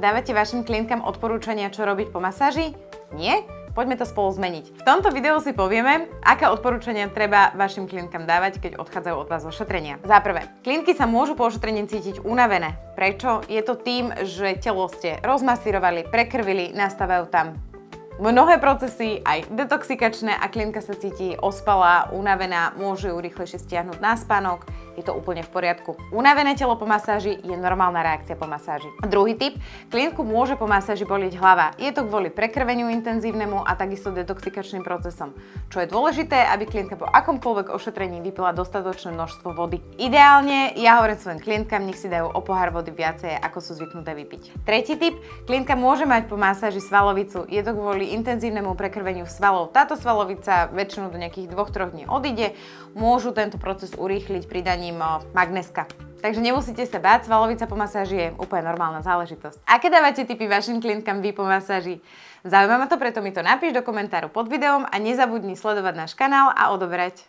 Dávate vašim klientkám odporúčania, čo robiť po masáži? Nie? Poďme to spolu zmeniť. V tomto videu si povieme, aké odporúčania treba vašim klientkám dávať, keď odchádzajú od vás z ošetrenia. Za prvé, klientky sa môžu po ošetrení cítiť unavené. Prečo? Je to tým, že telo ste rozmasírovali, prekrvili, nastávajú tam mnohé procesy, aj detoxikačné, a klientka sa cíti ospalá, unavená, môže ju rýchlejšie stiahnuť na spánok. Je to úplne v poriadku. Unavené telo po masáži je normálna reakcia po masáži. Druhý tip, klientku môže po masáži bolieť hlava. Je to kvôli prekrveniu intenzívnemu a takisto detoxikačným procesom. Čo je dôležité, aby klientka po akomkoľvek ošetrení vypila dostatočné množstvo vody. Ideálne, ja hovorím svojim klientkám, nech si dajú o pohár vody viacej, ako sú zvyknuté vypiť. Tretí tip, klientka môže mať po masáži svalovicu. Je to kvôli intenzívnemu prekrveniu svalov. Táto svalovica väčšinou do nejakých 2-3 dní odíde. Môžu tento proces urýchliť pridaním magnéska. Takže nemusíte sa báť, svalovica po masáži je úplne normálna záležitosť. Aké dávate tipy vašim klientkám vy po masáži? Zaujíma ma to, preto mi to napíš do komentáru pod videom a nezabudni sledovať náš kanál a odoberať.